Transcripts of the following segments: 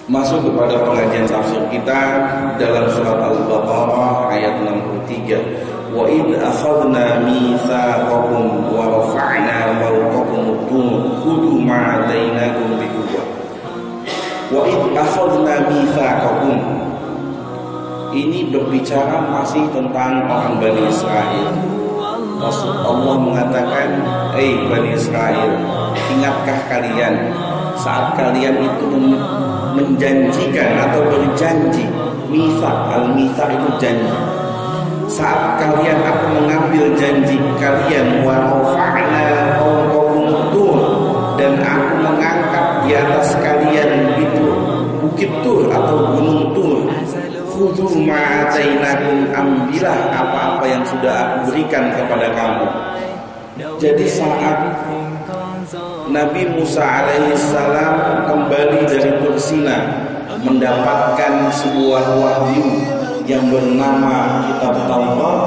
Masuk kepada pengajian tafsir kita dalam surat Al-Baqarah ayat 63. Wa id akhadna mitsaqakum wa rafa'na fawqakum at-tur khudhu ma atainakum biquwwah. Wa id akhadna mitsaqakum. Ini berbicara masih tentang orang Bani Israel. Allah mengatakan, Bani Israel, ingatkah kalian saat kalian itu menjanjikan atau berjanji, mitsaq, al-mitsaq itu janji. Saat kalian aku mengambil janji kalian, wa rafa'na fawqakum at-tur, dan aku mengangkat di atas kalian itu bukit Tur atau gunung Tur. Khudhu ma atainakum, ambillah apa-apa yang sudah aku berikan kepada kamu. Jadi saat Nabi Musa alaihissalam kembali dari Tur Sina mendapatkan sebuah wahyu yang bernama Kitab Taurat,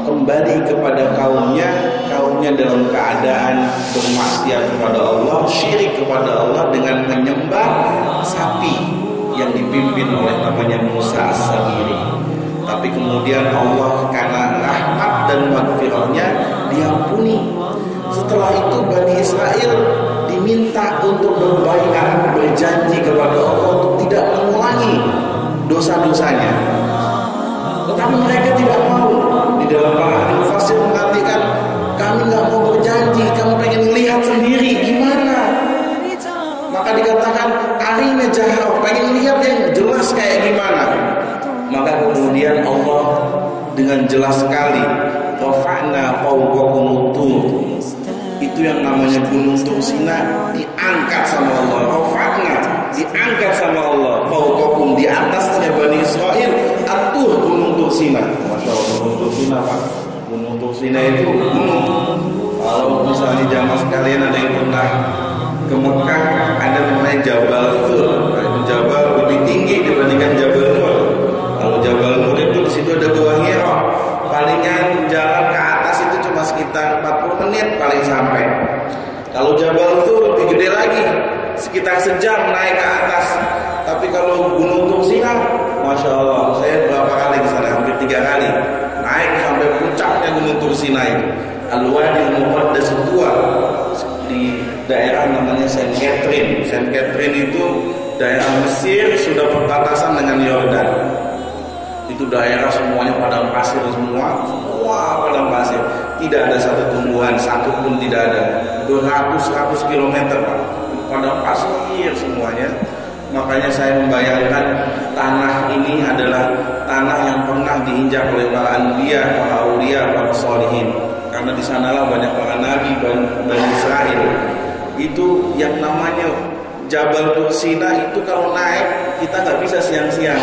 kembali kepada kaumnya dalam keadaan bermaksiat kepada Allah, syirik kepada Allah dengan menyembah sapi yang dipimpin oleh namanya Musa As-Samiri. Tapi kemudian Allah karena rahmat dan maghfirahnya diampuni. Setelah itu Bani Israel diminta untuk berbaiat, berjanji kepada Allah untuk tidak mengulangi dosa-dosanya. Tetapi mereka tidak mau. Di dalam para ahli fasir mengatakan, kami nggak mau berjanji, kami pengen lihat sendiri gimana. Maka dikatakan arina jahar, pengen lihat yang jelas kayak gimana. Maka kemudian Allah dengan jelas sekali, rafa'na fawqakum at-tur. Itu yang namanya gunung Tur Sina diangkat sama Allah. Rafa'na diangkat sama Allah. Fawqakum, di atasnya Bani Israel, at-tur, gunung Tur Sina. Masya Allah, gunung Tur Sina, Pak. Gunung Tur Sina itu gunung. Kalau misalnya jamaah sekalian ada yang pernah ke Mekah, ada namanya Jabal Tur. Itu Jabal lebih tinggi dibandingkan Jabal Nur. Kalau Jabal Nur itu di situ ada Gua Hira. Palingan jalan ke atas itu cuma sekitar 40 menit paling sampai. Kalau Jabal Tur lebih gede lagi, sekitar sejam naik ke atas. Tapi kalau Gunung Tur Sina, Masya Allah, saya berapa kali ke sana, hampir 3 kali. Naik sampai puncaknya Gunung Tur Sina itu. Al-Wadil Muqaddas Tua di daerah namanya Saint Catherine. Saint Catherine itu daerah Mesir, sudah berbatasan dengan Yordan. Itu daerah semuanya padang pasir, semua padang pasir. Tidak ada satu tumbuhan, satu pun tidak ada. 200 kilometer padang pasir semuanya. Makanya saya membayangkan tanah ini adalah tanah yang pernah diinjak oleh para anbiya, para aulia, para sholihin. Karena di sanalah banyak para nabi Bani Israel. Itu yang namanya Jabal Tur Sina itu kalau naik kita nggak bisa siang-siang.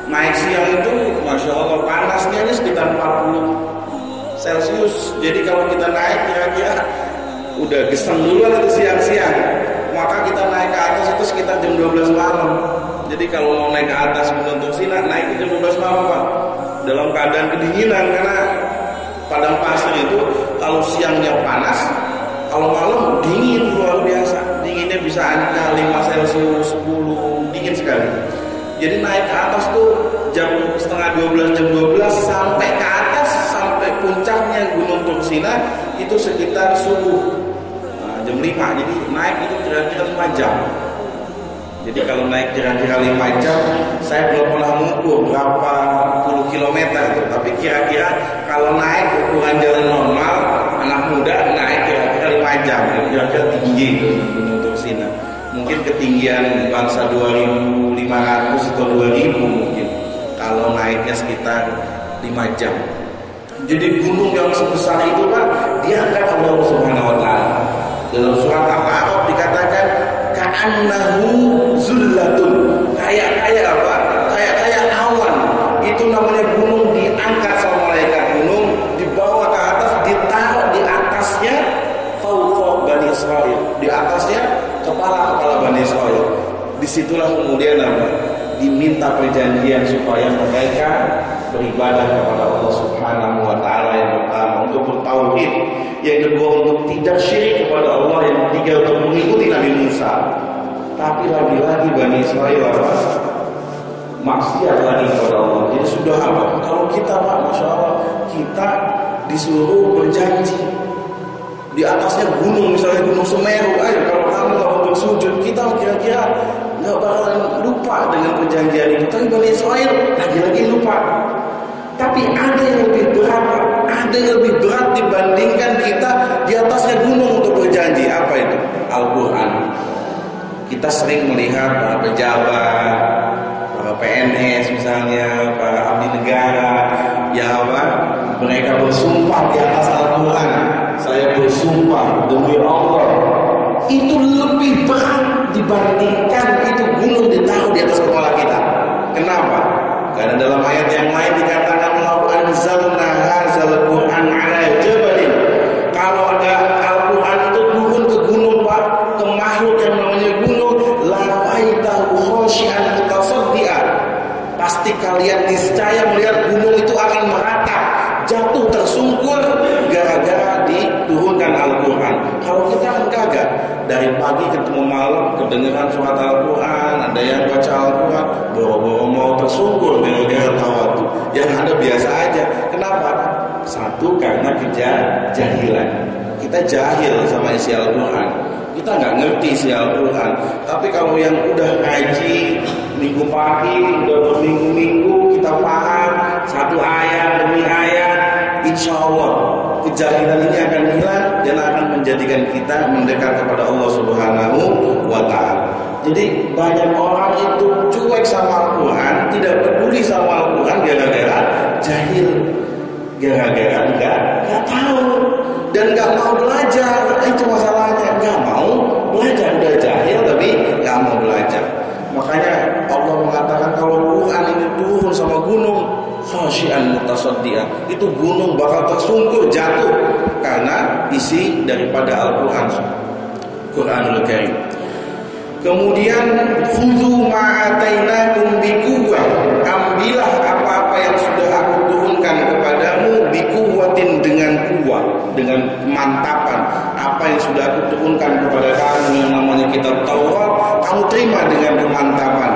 Naik siang itu Masya Allah panasnya sekitar 40 Celcius. Jadi kalau kita naik kira-kira udah geseng duluan itu siang-siang. Maka kita naik ke atas itu sekitar jam 12 malam. Jadi kalau mau naik ke atas Gunung Tur Sina, naik jam 12 malam, Pak. Dalam keadaan kedinginan, karena padang pasir itu kalau siangnya panas, kalau malam dingin luar biasa. Dinginnya bisa angka 5 Celcius, 10, dingin sekali. Jadi naik ke atas tuh jam setengah 12, jam 12 sampai ke atas, sampai puncaknya Gunung Tur Sina itu sekitar subuh. Jam 5, jadi naik itu kira-kira 5 jam. Jadi kalau naik kira-kira 5 jam, saya belum pernah mengukur berapa puluh kilometer itu. Tapi kira-kira kalau naik ukuran jalan normal, anak muda naik kira-kira 5 jam. Kira-kira tinggi Gunung Tur Sina. Mungkin ketinggian bangsa 2.500 atau 2.000 mungkin. Kalau naiknya sekitar 5 jam. Jadi gunung yang sebesar itu, Pak, diangkat oleh Allah Subhanahu wa taala. Dalam surat Al-A'raf dikatakan ka'annahu zullatun. Kayak apa? Kayak awan. Itu namanya gunung diangkat sama malaikat. Gunung dibawa ke atas, ditaruh di atasnya fawqa Bani Israel. Di atasnya kepala Bani Israel. Disitulah kemudian diminta perjanjian supaya mereka beribadah kepada Allah Subhanahu wa taala yang pertama untuk bertauhid, yang kedua untuk tidak syirik kepada Allah, yang ketiga untuk mengikuti Nabi Musa. Tapi lagi-lagi Bani Israil apa? Maksiat lagi kepada Allah. Jadi sudah apa? Kalau kita Pak, Masya Allah, kita disuruh berjanji di atasnya gunung, misalnya Gunung Semeru, ayo kalau kamu nggak mau bersujud, kita kira-kira nggak bakalan lupa dengan perjanjian itu. Tapi Bani Israil lagi-lagi lupa. Tapi ada yang lebih berat, ada yang lebih berat dibandingkan kita di atasnya gunung untuk berjanji. Apa itu? Al-Quran. Kita sering melihat para pejabat, para PNS misalnya, para abdi negara, ya apa? Mereka bersumpah di atas Al-Quran. Saya bersumpah demi Allah. Itu lebih berat dibandingkan itu gunung ditaruh di atas kepala kita. Kenapa? Karena dalam ayat yang lain dikatakan lau anzalna hadzal Qur'an 'ala jabalin. Kalau ada Al-Qur'an itu turun ke gunung Pak, ke makhluk yang namanya gunung, la ra'aitahu khashi'an mutasaddian. Pasti kalian niscaya melihat gunung itu akan meratap, jatuh tersungkur gara-gara diturunkan Al-Quran. Kalau kita kan kagak, dari pagi ketemu malam kedengeran surat Al-Quran, ada yang baca Al-Quran, boro-boro mau tersungkur gara-gara tawadu. Yang ada biasa aja. Kenapa? Satu, karena kejahilan. Kita jahil sama isi Al-Quran. Kita nggak ngerti isi Al-Quran. Tapi kalau yang udah ngaji minggu pagi, udah berminggu-minggu, kita paham satu ayat demi ayat, insya Allah kejahilan ini akan hilang dan akan menjadikan kita mendekat kepada Allah Subhanahu wa Ta'ala. Jadi banyak orang itu cuek sama Al-Quran, tidak peduli sama Al-Quran gara-gara jahil, gara-gara nggak tahu dan nggak mau belajar. Itu masalahnya, nggak mau belajar, udah jahil tapi nggak mau belajar. Makanya Allah mengatakan kalau Quran ini turun sama gunung, khasyian mutasaddian, itu gunung bakal tersungkur jatuh karena isi daripada Al-Quran, Quranul Karim. Kemudian khudhu ma'atainakum biquwwah, ambillah apa-apa yang sudah aku turunkan kepadamu biquwwatin, dengan kuat, dengan kemantapan. Apa yang sudah aku turunkan kepada kamu yang namanya kitab Taurat, kamu terima dengan kemantapan.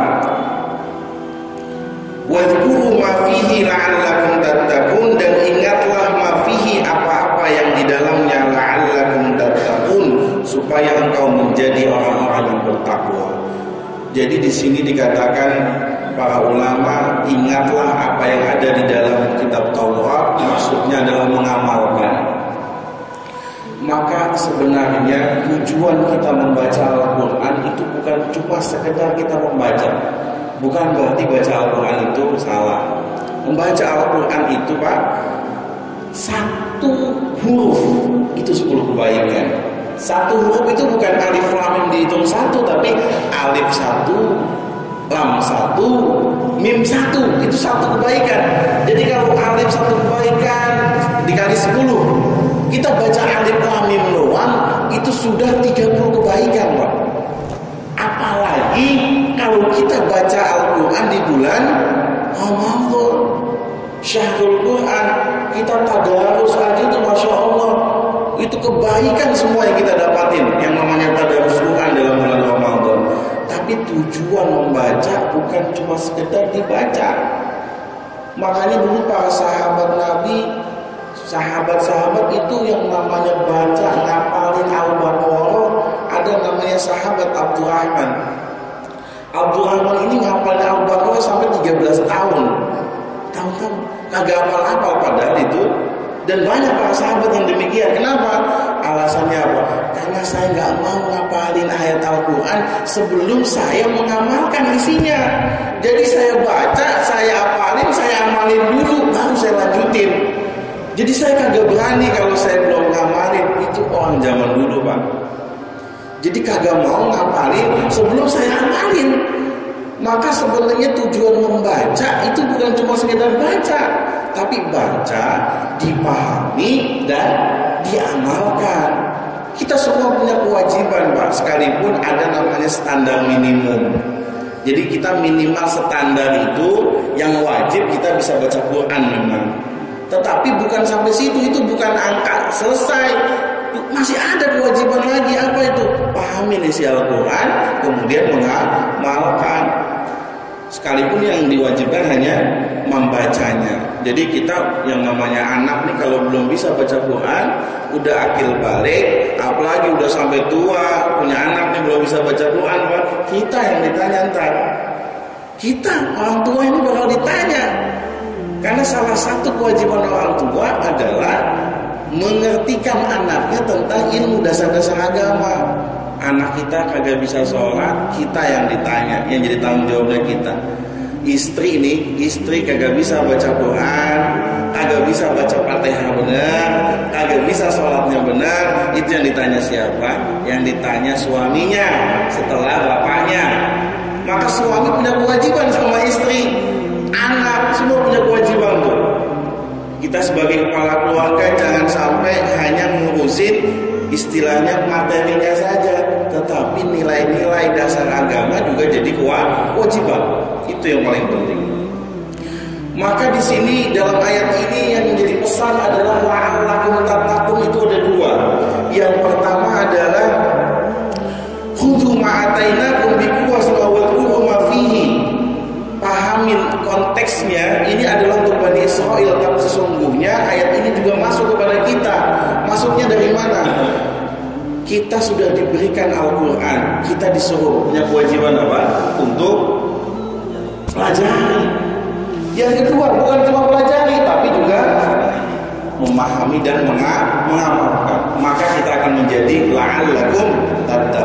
Wadhkuru ma fihi la'allakum tattaqun, dan ingatlah ma fihi, apa-apa yang di dalamnya, la'allakum tattaqun, supaya engkau menjadi orang-orang yang bertakwa. Jadi di sini dikatakan para ulama, ingatlah apa yang ada di dalam kitab Taurat, maksudnya adalah mengamalkan. Maka sebenarnya tujuan kita membaca Al-Quran itu bukan cuma sekedar kita membaca. Bukan berarti baca Al-Quran itu salah. Membaca Al-Quran itu Pak, satu huruf itu 10 kebaikan. Satu huruf itu bukan alif lam mim dihitung satu, tapi alif satu, lam satu, mim satu, itu satu kebaikan. Jadi kalau alif satu kebaikan dikali 10, kita baca alif lam mim doang, itu sudah 30 kebaikan Pak. Apalagi kalau kita baca Al-Quran di bulan Ramadan, Syahrul Quran, kita tadarus aja itu Masya Allah, itu kebaikan semua yang kita dapatin, yang namanya tadarus Quran dalam bulan Ramadan. Tapi tujuan membaca bukan cuma sekedar dibaca. Makanya dulu para sahabat Nabi, sahabat-sahabat itu yang namanya baca, ngapalin Al-Baqarah, ada namanya sahabat Abdurrahman. Abdurrahman ini ngapalin Al-Baqarah sampai 13 tahun. Tahu-tahu kagak hafal-hafal padahal itu. Dan banyak para sahabat yang demikian. Kenapa? Alasannya apa? Karena saya nggak mau ngapalin ayat Al-Quran sebelum saya mengamalkan isinya. Jadi saya baca, saya hafalin, saya amalin dulu, baru saya lanjutin. Jadi saya kagak berani kalau saya belum ngamalin. Itu orang zaman dulu Pak. Jadi kagak mau ngapalin sebelum saya amalin. Maka sebenarnya tujuan membaca itu bukan cuma sekedar baca, tapi baca, dipahami, dan diamalkan. Kita semua punya kewajiban Pak, sekalipun ada namanya standar minimum. Jadi kita minimal standar itu yang wajib kita bisa baca Quran memang. Tetapi bukan sampai situ, itu bukan angka selesai. Masih ada kewajiban lagi. Apa itu? Pahami isi Al-Quran, kemudian mengamalkan. Sekalipun yang diwajibkan hanya membacanya. Jadi kita yang namanya anak nih kalau belum bisa baca Quran, udah akil balik, apalagi udah sampai tua, punya anak nih belum bisa baca Quran, Pak, kita yang ditanya ntar. Kita orang tua ini bakal ditanya. Karena salah satu kewajiban orang tua adalah mengertikan anaknya tentang ilmu dasar-dasar agama. Anak kita kagak bisa sholat, kita yang ditanya, yang jadi tanggung jawabnya kita. Istri kagak bisa baca Quran, kagak bisa baca Fatihah benar, kagak bisa sholatnya benar, itu yang ditanya siapa? Yang ditanya suaminya setelah bapaknya. Maka suami punya kewajiban sama istri, anak semua punya kewajiban tuh. Kita sebagai kepala keluarga jangan sampai hanya ngurusin istilahnya materinya saja, tetapi nilai-nilai dasar agama juga jadi kewajiban. Itu yang paling penting. Maka di sini dalam ayat ini yang menjadi pesan adalah la'allakum tattaqun, itu ada dua. Yang pertama adalah khudhu ma'atainakum biquwwatin wadhkuru ma fihi. Pahamin konteksnya, ini adalah untuk Bani Israel, tapi sesungguhnya ayat ini juga masuk kepada kita. Masuknya dari mana? Kita sudah diberikan Al-Quran, kita disuruh punya kewajiban apa? Untuk pelajari. Yang kedua bukan cuma pelajari, tapi juga memahami dan mengamalkan. Maka kita akan menjadi la'allakum tattaqun.